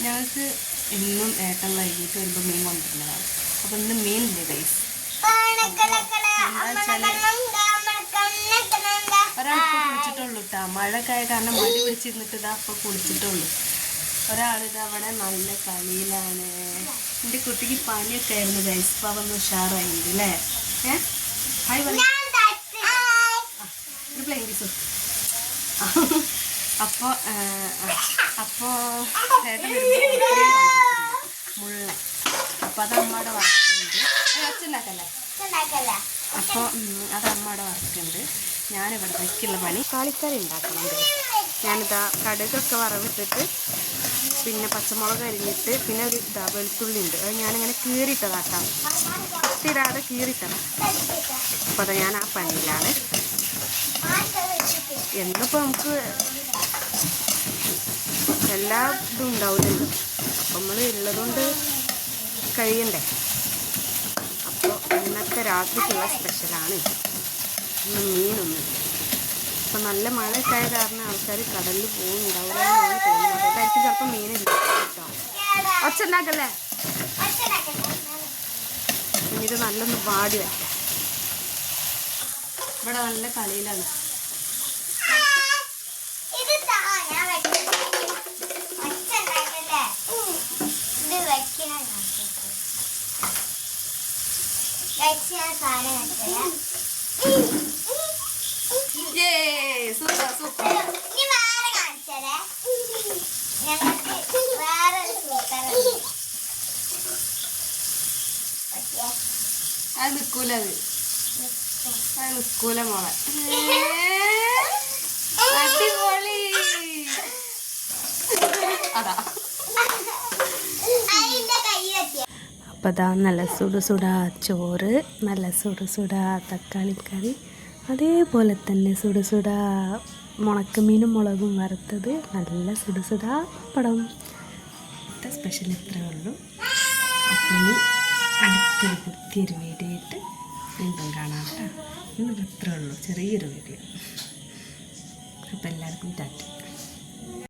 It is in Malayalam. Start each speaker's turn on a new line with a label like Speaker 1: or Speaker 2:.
Speaker 1: ഞങ്ങൾക്ക് എന്നും ഏട്ടൻ വൈകിട്ട് വരുമ്പോൾ മീൻ കൊണ്ടുവരുന്നതാണ്. അപ്പോൾ ഇന്ന് മീനില്ലേ ഗൈസ്. ഒരാളിപ്പോൾ കുളിച്ചിട്ടുള്ളൂ കേട്ടോ. മഴയൊക്കെ ആയ കാരണം മടി പിടിച്ചിരുന്നിട്ട് ഇതാ അപ്പോൾ കുളിച്ചിട്ടുള്ളൂ. ഒരാളിത് അവിടെ നല്ല കളിയിലാണ്. എൻ്റെ കുട്ടിക്ക് പനിയൊക്കെ ആയിരുന്നു ഗൈസ്. ഇപ്പോൾ അവന്ന് ഉഷാറായിട്ടുണ്ട് അല്ലേ? ഹായ് പറ. പ്ലെയിൻ കിസു. അപ്പോൾ ചേട്ടൻ മുള്ള. അപ്പോൾ അത് അമ്മയുടെ വർക്കുണ്ട്. അച്ഛനാക്കല്ലേ? അപ്പോൾ അത് അമ്മയുടെ വർക്കുണ്ട്. ഞാനിവിടെ വയ്ക്കുള്ള പണി കാളിക്കറി ഉണ്ടാക്കണം. ഞാനിതാ കടുകൊക്കെ വറവിട്ടിട്ട് പിന്നെ പച്ചമുളക് അരിഞ്ഞിട്ട് പിന്നെ ഒരു വെളുത്തുള്ളി ഉണ്ട്. അത് ഞാനിങ്ങനെ കീറിയിട്ടതാക്കാം. കത്തിടാതെ കീറിയിട്ടതാണ്. അപ്പോൾ അത് ഞാൻ ആ പണിയിലാണ്. എന്നിപ്പോൾ നമുക്ക് എല്ലാ ഇതും ഉണ്ടാവില്ലല്ലോ. അപ്പം നമ്മൾ ഉള്ളതുകൊണ്ട് കഴിയണ്ടേ. അപ്പോൾ ഇന്നത്തെ രാത്രിക്കുള്ള സ്പെഷ്യലാണ്. ഇന്ന് മീനൊന്നുമില്ല. അപ്പം നല്ല മഴയൊക്കെ ആയ കാരണം ആൾക്കാർ കടലിൽ പോകുന്നുണ്ടാവില്ല എന്നാണ് തോന്നുന്നത്. അതായിരിക്കും ചിലപ്പോൾ മീനില്ല കേട്ടോ. ഒച്ച ഉണ്ടാക്കല്ലേ? ഇത് നല്ലൊന്ന് വാടി വയ്ക്കാം. ഇവിടെ നല്ല കളിയിലാണ്. അത് നിൽക്കൂല. അത് നിൽക്കൂല മോളെ. അടിപൊളി. അതാ അപ്പോൾ അതാ നല്ല സുടുസുടാ ചോറ്, നല്ല സുടുസുടാ തക്കാളിക്കറി, അതേപോലെ തന്നെ സുടുസുടാ മുളക്കുമീനും മുളകും വറുത്തത്, നല്ല സുടുസുടാ പപ്പടം. ഇന്നത്തെ സ്പെഷ്യൽ ഇത്രയേ ഉള്ളൂ. അപ്പം ഇനി അടുത്തൊരു പുതിയൊരു വീഡിയോ ആയിട്ട് വീണ്ടും കാണാം കേട്ടോ. ഇന്ന് ഇത്രയേ ഉള്ളൂ, ചെറിയൊരു വീഡിയോ. അപ്പോൾ എല്ലാവർക്കും ടാറ്റ.